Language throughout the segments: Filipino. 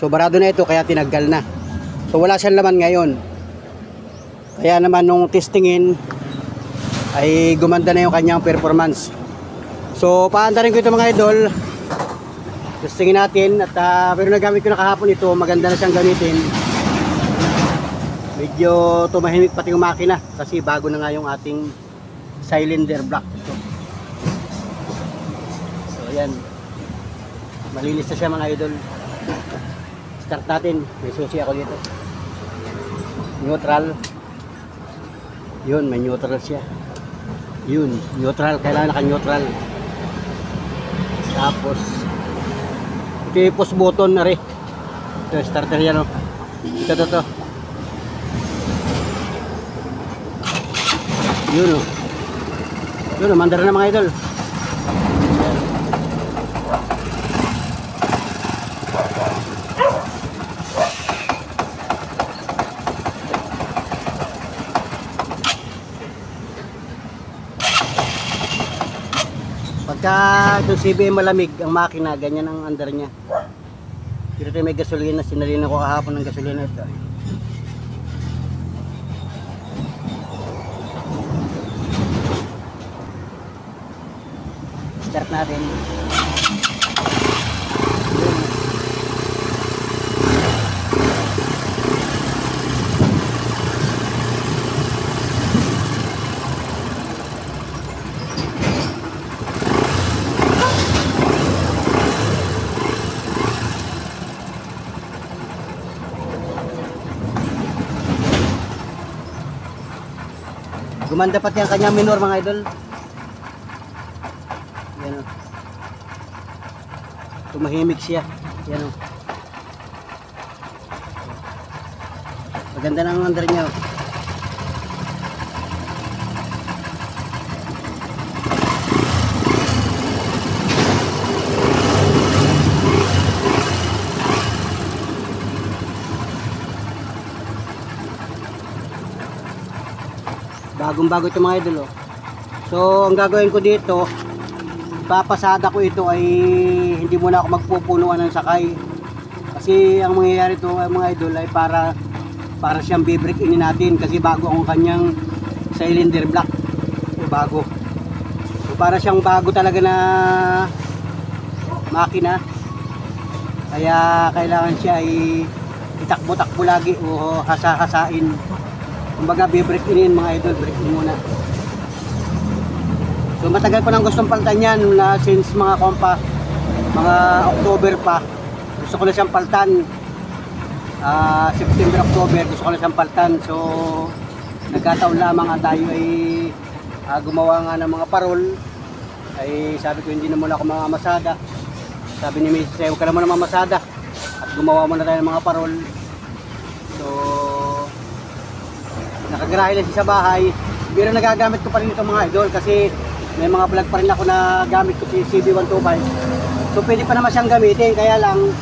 So barado na ito kaya tinanggal na. So wala siyang laman ngayon. Kaya naman nung testingin ay gumanda na yung kanyang performance. So paandarin ko ito mga idol. Testingin natin at pero nagamit ko na kahapon ito, maganda na siyang gamitin. Medyo tumahimik pati yung makina kasi bago na nga yung ating cylinder block ito. So ayan, malinis na siya mga idol. Start natin, may susi ako dito. Neutral. Yun, may neutral siya. Yun, neutral, kailangan naka-neutral. Tapos ito yung push button na rin. Ito yung starter yan, oh. Ito. Yun, oh. Yun, mandar na mga idol. Pagka ito CBM malamig ang makina, ganyan ang under niya. Dito may gasolina, sinalina ko kahapon ng gasolina ito. Start natin. Gumanda pati ang kanyang minor mga idol. Yan o. Tumahimik siya. Yan o. Maganda na ang under niya o. Bagong bago ito mga idol, oh. So ang gagawin ko dito, papasada ko ito ay hindi muna ako magpupunuan ng sakay. Kasi ang mangyayari ito mga idol ay para siyang bibreak in natin kasi bago ang kanyang cylinder block. So, bago. So para siyang bago talaga na makina. Kaya kailangan siya ay itakbo-takbo lagi o hasa-hasain. Kumbaga bibreak in mga idol, break in muna. So matagal ko nang gustong palitan yan na since mga October pa. Gusto ko na siyang palitan. September, October gusto ko na siyang palitan. So nagkataon lamang tayo ay gumawa nga ng mga parol. Ay sabi ko hindi na muna ako mamamasada. Sabi ni Mrs. huwag ka na muna mamamasada at gumawa muna tayo ng mga parol. So nakagarahe lang siya sa bahay. Pero nagagamit ko pa rin ito mga idol kasi may mga vlog pa rin ako na gamit ko si CB125. So pwede pa naman siyang gamitin, kaya lang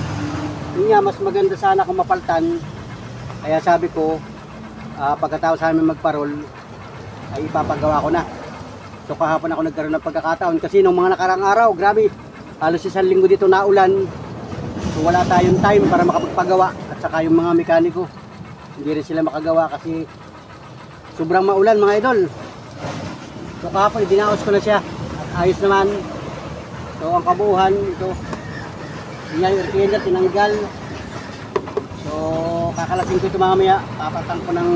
yun nga, mas maganda sana kung mapaltan. Kaya sabi ko pagkatapos sa amin magparol ay ipapagawa ko na. So kahapon ako nagkaroon ng pagkakataon kasi nung mga nakarang araw, grabe, halos isang linggo dito naulan. So wala tayong time para makapagpagawa. At saka yung mga mekaniko hindi rin sila makagawa kasi sobrang maulan mga idol. So kahapon dinaos ko na siya at ayos naman. So ang kabuuhan ito, yung retainer tinanggal. So kakalasin ko ito mamaya. Papatan ko ng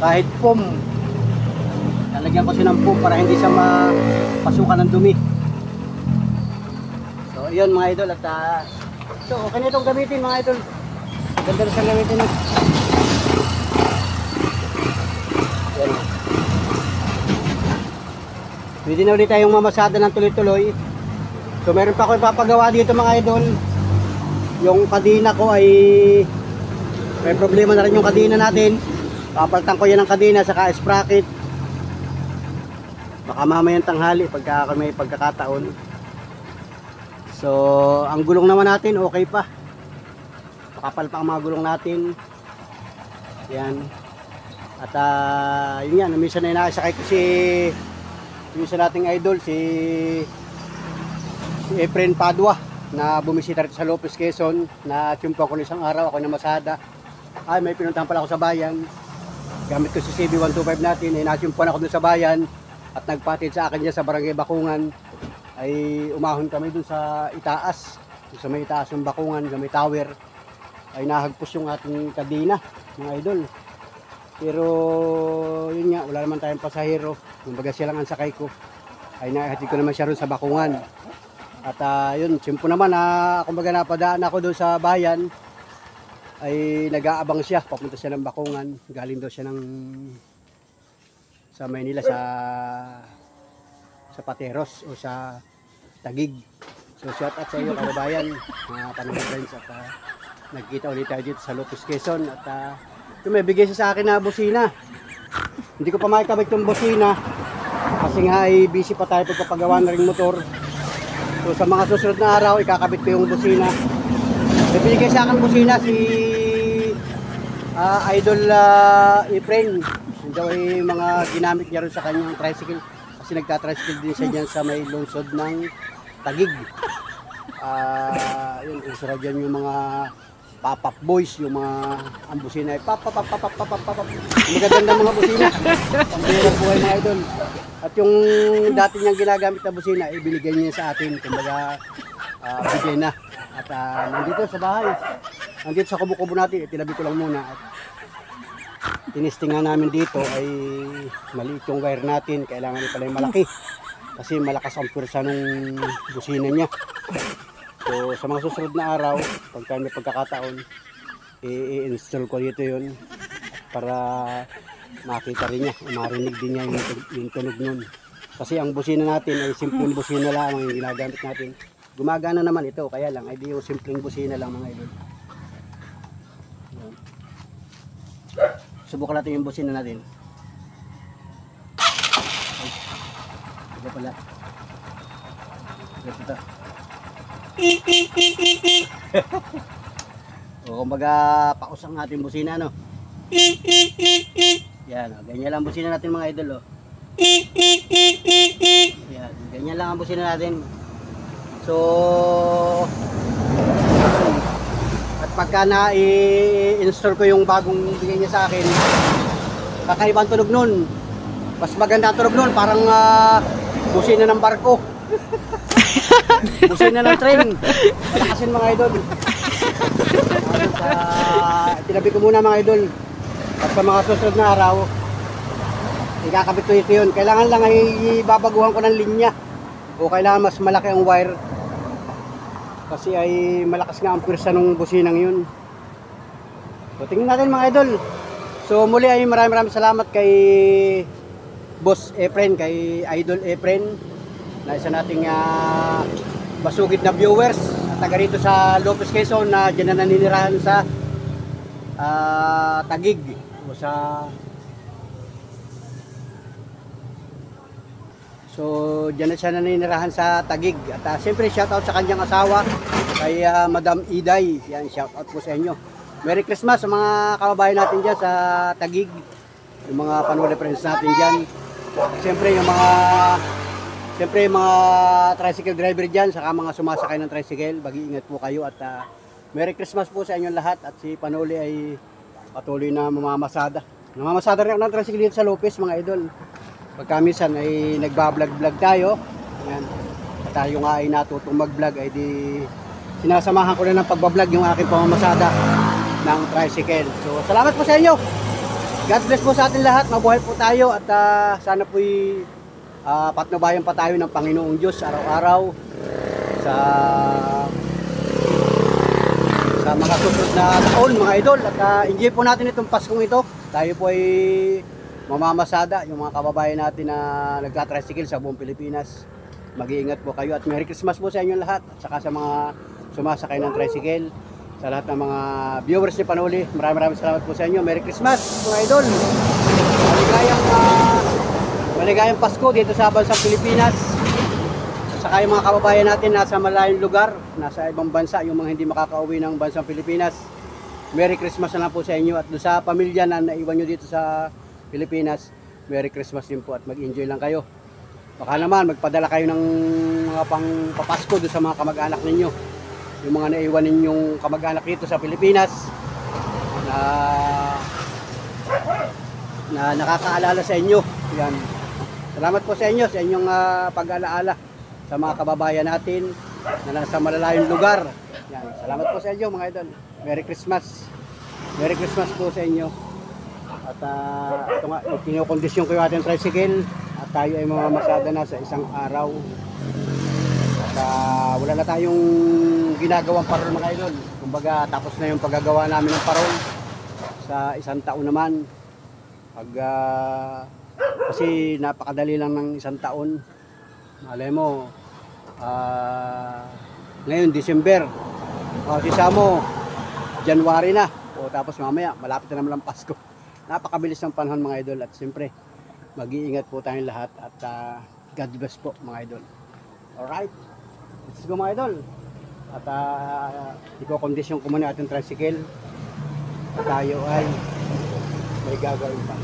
kahit foam. Lalagyan ko siya ng foam para hindi siya mapasukan ng dumi. So yun mga idol. At so okay na itong gamitin mga idol. Ganda na siyang gamitin. Pwede na ulit tayong mamasada ng tuloy-tuloy. So meron pa ako ipapagawa dito mga idol. Yung kadena ko ay may problema na rin yung kadena natin. Papalitan ko yan ng kadena saka sprocket. Baka mamayang tanghali pagka may pagkakataon. So ang gulong naman natin okay pa. Makapal pa ang mga gulong natin. Yan. At yun yan, minsan na inakasakay ko yung sa nating idol, si Efren Padua. na bumisita rito sa Lopez, Quezon, na tiyumpo ko isang araw, ako na masada. Ay, may pinuntahan pala ako sa bayan. Gamit ko si CB125 natin, natiyumpuan ako dun sa bayan at nagpatid sa akin niya sa Barangay Bakungan. Ay umahon kami dun sa itaas, sa may itaas ng Bakungan, sa may tower. Ay nahagpos yung ating kadena, mga idol. Pero yun nga, wala naman tayong pasahero. Kumbaga siya lang ang sakay ko. Ay naihatid ko naman siya ron sa Bakungan. At yun, simpo naman kumbaga napadaan ako doon sa bayan, ay nag-aabang siya, papunta siya ng Bakungan, galing daw siya sa Maynila, sa Pateros o sa Taguig. So shout out sa iyo kababayan, mga Panood friends, at nagkita ulit tayo dito sa Lopez, Quezon. At may bigay siya sa akin na busina. Hindi ko pa makikabit yung busina kasi nga ay busy pa tayo pagpapagawa na ring motor. So sa mga susunod na araw, ikakabit ko yung busina. Ibigay sa akin busina si Idol Efren. Hindi ay mga ginamit niya rin sa kanyang tricycle. Kasi nagka-tricycle din siya dyan sa may lungsod ng Taguig. Yun, usara dyan yung mga pop-up boys, yung mga ang busina ay pop-pop-pop-pop-pop-pop. Magaganda mga busina. Pambira po kayo mga idol. At yung dati niyang ginagamit na busina, ibinigay niya sa atin. Kumbaga, bigay na. At nandito sa bahay. Nandito sa kubo-kubo natin, tinabi ko lang muna. At tinistingan namin dito ay maliit yung wire natin. Kailangan pala yung malaki. Kasi malakas ang pwersa nung busina niya. So sa mga susunod na araw, pagka may pagkakataon, i-install ko dito yun para makita rin niya, marinig din niya yung tunog nun. Kasi ang busina natin ay simpleng busina lang ang ginagamit natin. Gumagana naman ito, kaya lang ay di yung simpleng busina lang mga idol. Subukan natin yung busina natin. Ito pala. Ito. O kumbaga paus ang ating busina, no? Yan, ganyan lang busina natin mga idol, oh. Yan, ganyan lang ang busina natin. So at pagka na-install ko yung bagong bigay niya sa akin, kakaibang tunog nun. Mas maganda ang tunog nun, parang busina ng barko. Busina ng train. Malakasin mga idol. Tinabi ko muna mga idol. At sa mga susunod na araw, ikakabit ko ito yun. Kailangan lang ay babaguhan ko ng linya. O kailangan mas malaki ang wire. Kasi ay malakas nga ang pwersa ng businang yun. So tingnan natin mga idol. So muli ay maraming salamat kay Boss Efren, kay Idol Efren, na isa nating masugid na viewers at taga rito sa Lopez, Quezon, na dyan na naninirahan sa Taguig o so dyan na siya naninirahan sa Taguig. At siyempre shoutout sa kanyang asawa, kay Madam Iday. Yan, shoutout po sa inyo. Merry Christmas sa mga kababayan natin dyan sa Taguig, yung mga Panood friends natin dyan. Siyempre yung mga tricycle driver dyan, saka mga sumasakay ng tricycle, mag-iingat po kayo. At Merry Christmas po sa inyong lahat. At si Panoli ay patuloy na mamamasada. Namamasada rin ako ng tricycle dito sa Lopez mga idol. Pagka minsan ay nagbablog tayo. Ayan. At tayo nga ay natutong mag-vlog, ay di sinasamahan ko na ng pagbablog yung aking pamamasada ng tricycle. So salamat po sa inyo. God bless po sa atin lahat. Mabuhay po tayo at sana po'y patnubayan pa tayo ng Panginoong Diyos araw-araw sa mga susunod na taon mga idol. At enjoy po natin itong Paskong ito. Tayo po ay mamamasada, yung mga kababayan natin na nagka-tricycle sa buong Pilipinas. Mag-iingat po kayo at Merry Christmas po sa inyong lahat. At saka sa mga sumasakay ng tricycle, sa lahat ng mga viewers ni Panoli, maraming salamat po sa inyo. Merry Christmas mga idol. Maligayang Pasko dito sa bansang Pilipinas. Saka yung mga kababayan natin nasa malayong lugar, nasa ibang bansa, yung mga hindi makakauwi ng bansang Pilipinas, Merry Christmas na lang po sa inyo. At doon sa pamilya na naiwan nyo dito sa Pilipinas, Merry Christmas din po at mag-enjoy lang kayo. Baka naman magpadala kayo ng mga pang papasko doon sa mga kamag-anak ninyo. yung mga naiwan ninyong kamag-anak dito sa Pilipinas na nakakaalala sa inyo. Yan. Salamat po sa inyo, sa inyong pag-alaala sa mga kababayan natin na nasa malalayong lugar. Yan. Salamat po sa inyo mga idol. Merry Christmas. Merry Christmas po sa inyo. At ito nga, kinukondisyon ko yung ating tricycle at tayo ay mamamasada na sa isang araw. At wala na tayong ginagawang parol mga idol. Kumbaga tapos na yung paggagawa namin ng parol sa isang taon naman. Kasi napakadali lang ng isang taon. Malay mo, ngayon December, sisa mo January na, o tapos mamaya malapit na naman ang Pasko. Napakabilis ng panahon mga idol, at siyempre mag-iingat po tayong lahat at God bless po mga idol. Alright, let's go mga idol. At iko-condition ko muna ating tricycle at tayo ay may gagawin pa.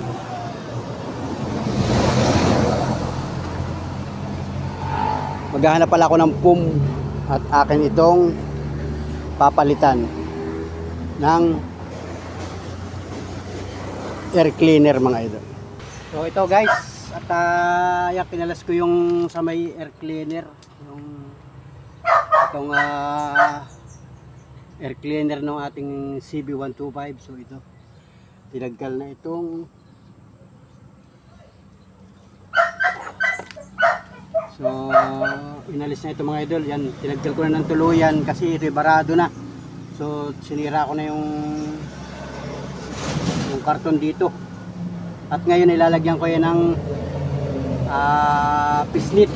Maghahanap pala ako ng PUM at akin itong papalitan ng air cleaner mga idol. So ito guys, at pinalas ko yung sa may air cleaner, yung itong air cleaner ng ating CB125. So ito, tinaggal na itong, so inalis na ito mga idol. Yan, tinaggal ko na ng tuluyan kasi ito barado na. So sinira ko na yung karton dito. At ngayon ilalagyan ko yan ng pisnit.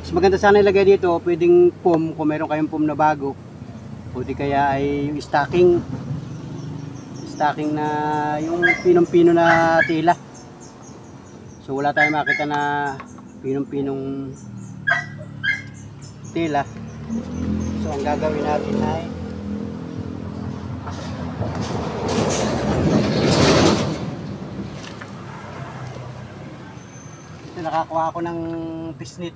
Mas maganda sana ilagay dito, pwedeng foam kung meron kayong foam na bago. O di kaya ay yung stocking na yung pinong-pino na tila. So wala tayong makita na pinong-pinong tila. So ang gagawin natin ay nakakuha ako ng pisnit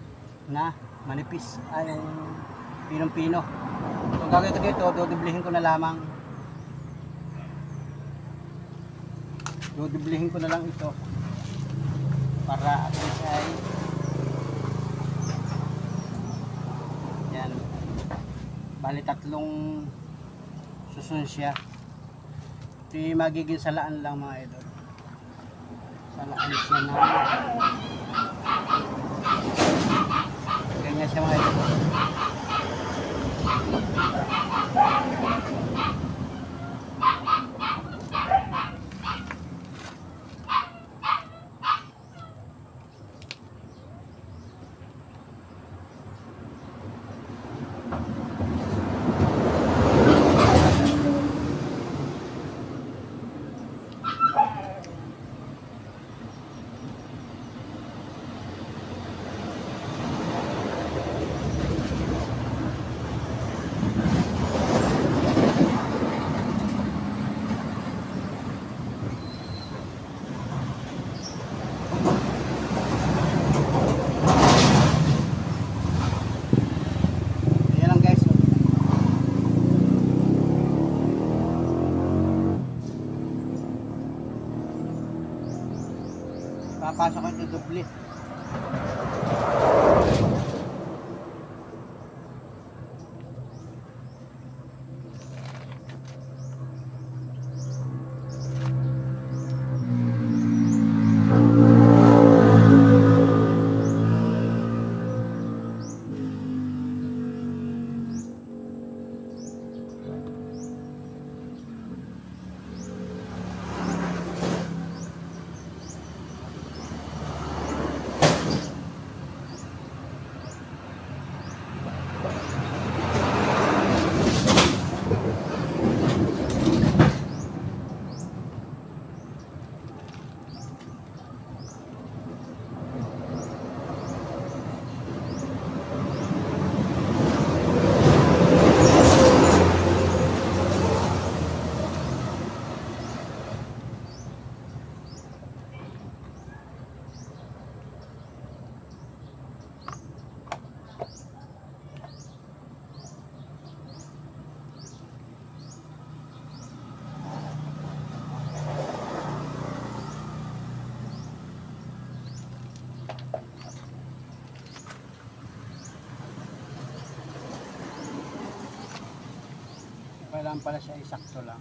na manipis, ay yung pinong-pino. So ang gagawin ko dito, dodoblihin ko na lamang. Dodoblihin ko na lang ito para at least ay yan, bali tatlong susunsya. Ito yung magiging salaan lang mga idol. Salaan siya na ganyan siya mga idol. Papasok ko ito doble. kailangan pala siya isakto lang.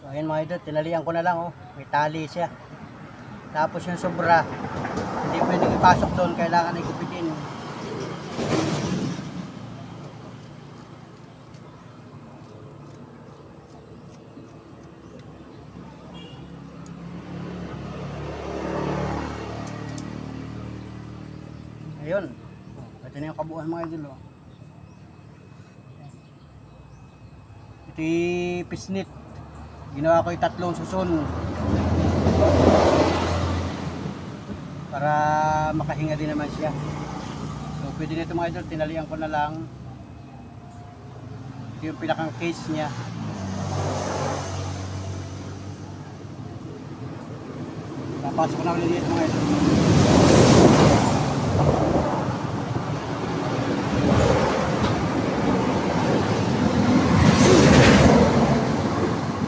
Ayan mga idol, tinalian ko na lang oh. May tali siya. Tapos yung sobra, hindi pwedeng ipasok doon, kailangan igupitin. Ayun. Ito na yung kabuuan mga idol oh. Ito yung pisnit. Ginawa ko yung 3 susun para makahinga din naman siya. So pwede nito mga idol, tinalian ko na lang. Ito yung pinakang case niya. Napasok ko na ulit dito mga idol.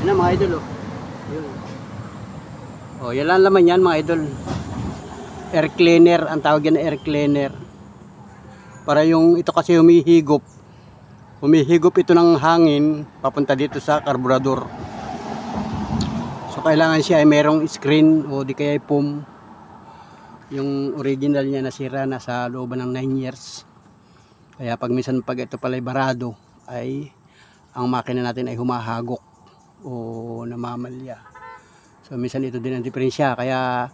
Yan mga idol oh. Yun. Oh, yan lang laman yan mga idol. Air cleaner, ang tawag yan air cleaner. Para yung ito kasi humihigop. Humihigop ito ng hangin papunta dito sa karburador. So kailangan siya ay merong screen o di kaya foam. Yung original niya nasira na sa looban ng 9 years. Kaya pag minsan pag ito pala ay barado ay ang makina natin ay humahagok o namamalya. So minsan ito din ang diferensya. Kaya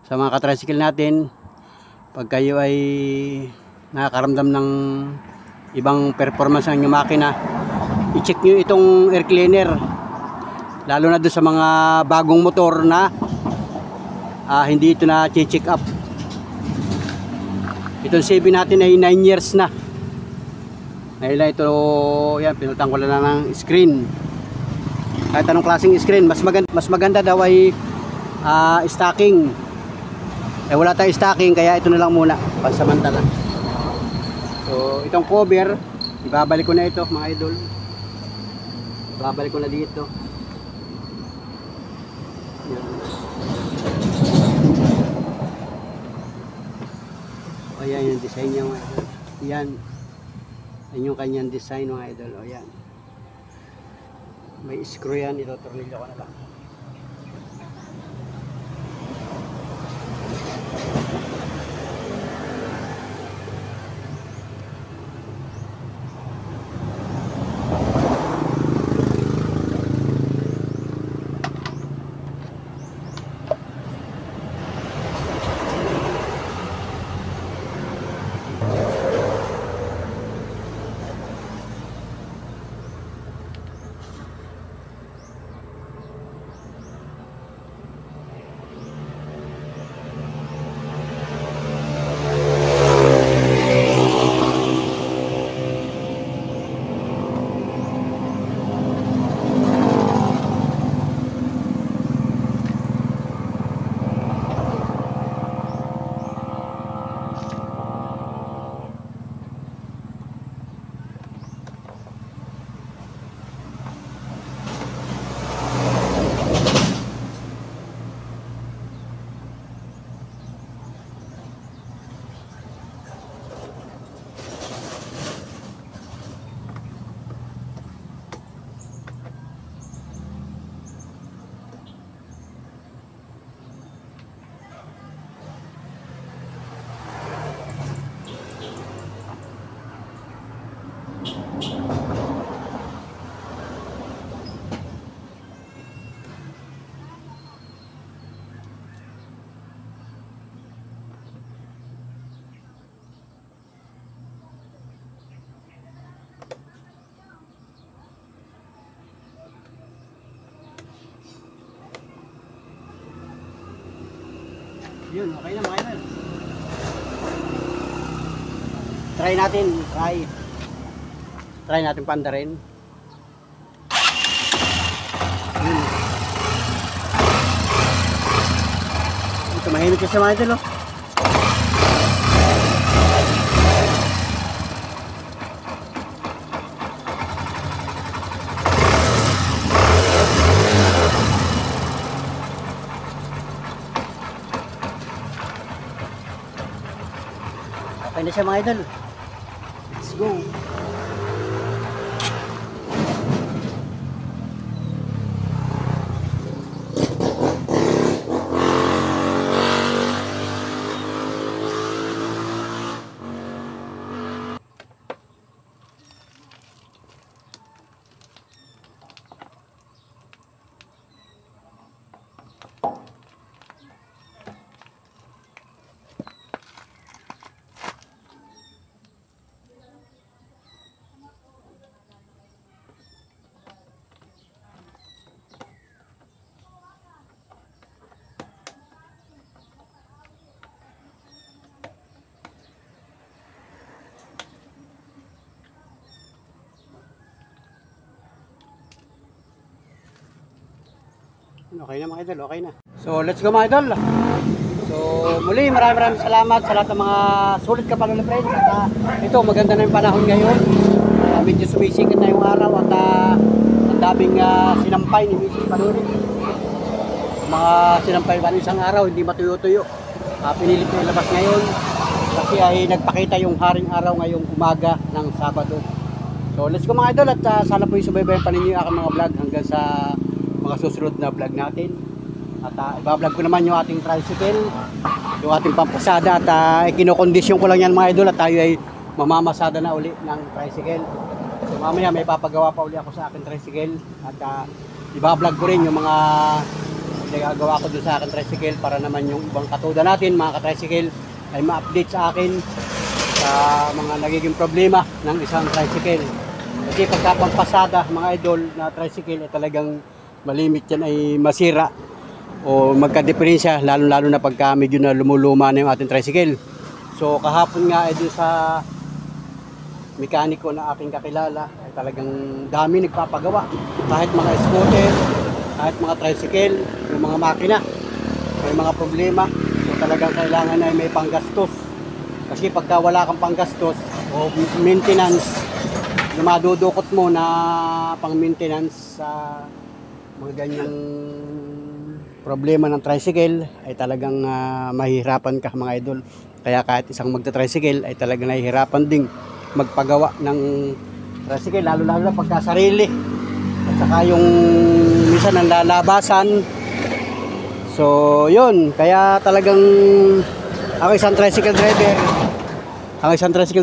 sa mga katricycle natin, pag kayo ay nakakaramdam ng ibang performance ng inyong makina, i-check nyo itong air cleaner, lalo na doon sa mga bagong motor na hindi ito na check up. Itong CB natin ay 9 years na. Ngayon ito, yan, pinutang ko lang ng screen. Kahit anong klaseng screen, mas maganda daw ay stocking. Eh wala tayong stocking, kaya ito na lang muna pansamantala. So itong cover, ibabalik ko na ito mga idol. Ibabalik ko na dito. Yan. Ayan yung design niya mga idol. Yan. Yan yung kanyang design mga idol. O yan. May screw yan, ito tornilyo ko na lang. Yun, okay na mga idol. Try natin, try natin pandarin. Yun. Ito mahimik kasi mga idol, oh. Okay na siya mga idol. Let's go. Okay na mga idol, okay na. So let's go mga idol. So muli maraming salamat sa lahat ng mga sulit ka pala na friends. At ito maganda na yung panahon ngayon. Medyo sumisikat na yung araw at ang daming sinampay ni Mrs. Panuri. Mga sinampay pa isang araw, hindi matuyo-tuyo. Pinilit ko ilabas ngayon kasi ay nagpakita yung haring araw ngayong umaga ng Sabado. So let's go mga idol at sana po yung subaybayan pa ninyo yung aking mga vlog hanggang sa mga susunod na vlog natin. At iba-vlog ko naman yung ating tricycle, yung ating pampasada at ikinokondisyon ko lang yan mga idol at tayo ay mamamasada na uli ng tricycle. So mamaya may papagawa pa uli ako sa aking tricycle at iba-vlog ko rin yung mga nagagawa ko doon sa aking tricycle para naman yung ibang katuda natin mga ka-tricycle ay ma-update sa akin sa mga nagiging problema ng isang tricycle. Kasi pagkapampasada mga idol na tricycle ay talagang malimit yan ay masira o magka-diferensya lalo na pagka medyo na lumuluma na yung ating tricycle. So kahapon nga ay doon sa mekaniko na aking kakilala ay talagang dami nagpapagawa, kahit mga scooter, kahit mga tricycle, yung mga makina may mga problema. So talagang kailangan ay may panggastos kasi pagka wala kang panggastos o maintenance na madudukot mo na pang maintenance sa mga ganyang problema ng tricycle ay talagang mahihirapan ka mga idol. Kaya kahit isang magta-tricycle ay talagang nahihirapan ding magpagawa ng tricycle lalo na pagka sarili at saka yung minsan ang lalabasan. So yun, kaya talagang ako isang tricycle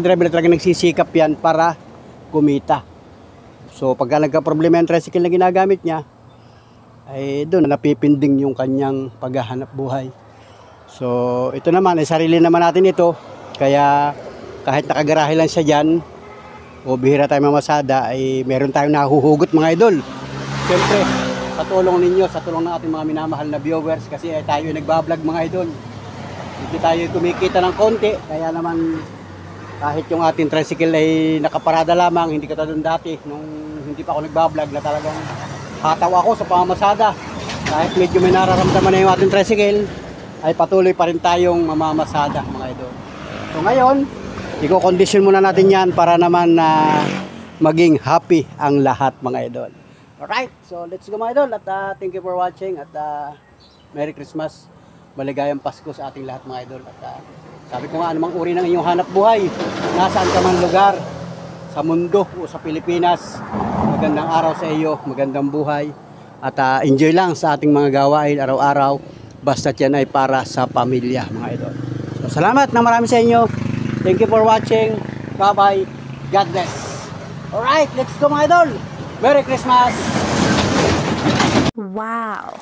driver talagang nagsisikap yan para kumita. So pagka nagka-problema yung tricycle na ginagamit niya ay doon napipinding yung kanyang paghahanap buhay. So ito naman ay sarili naman natin ito, kaya kahit nakagarahe lang siya dyan o bihira tayo mamasada ay meron tayong nahuhugot mga idol. Siyempre sa tulong ninyo, sa tulong ng ating mga minamahal na viewers, kasi tayo nagbablog mga idol, hindi tayo kumikita ng konti, kaya naman kahit yung ating tricycle ay nakaparada lamang, hindi katulad dati nung hindi pa ako nagbablog na talagang hataw ako sa pamamasada. Kahit medyo may nararamdaman na yung ating tricycle ay patuloy pa rin tayong mamamasada mga idol. So ngayon i-condition muna natin yan para naman maging happy ang lahat mga idol. Alright, so let's go mga idol at thank you for watching at Merry Christmas, maligayang Pasko sa ating lahat mga idol. At sabi ko nga, anumang uri ng inyong hanap buhay, nasaan ka man lugar sa mundo o sa Pilipinas, magandang araw sa iyo, magandang buhay at enjoy lang sa ating mga gawain araw-araw, basta yan ay para sa pamilya mga idol. So salamat na marami sa inyo, thank you for watching, bye bye, God bless. Alright, let's go mga idol, Merry Christmas. Wow.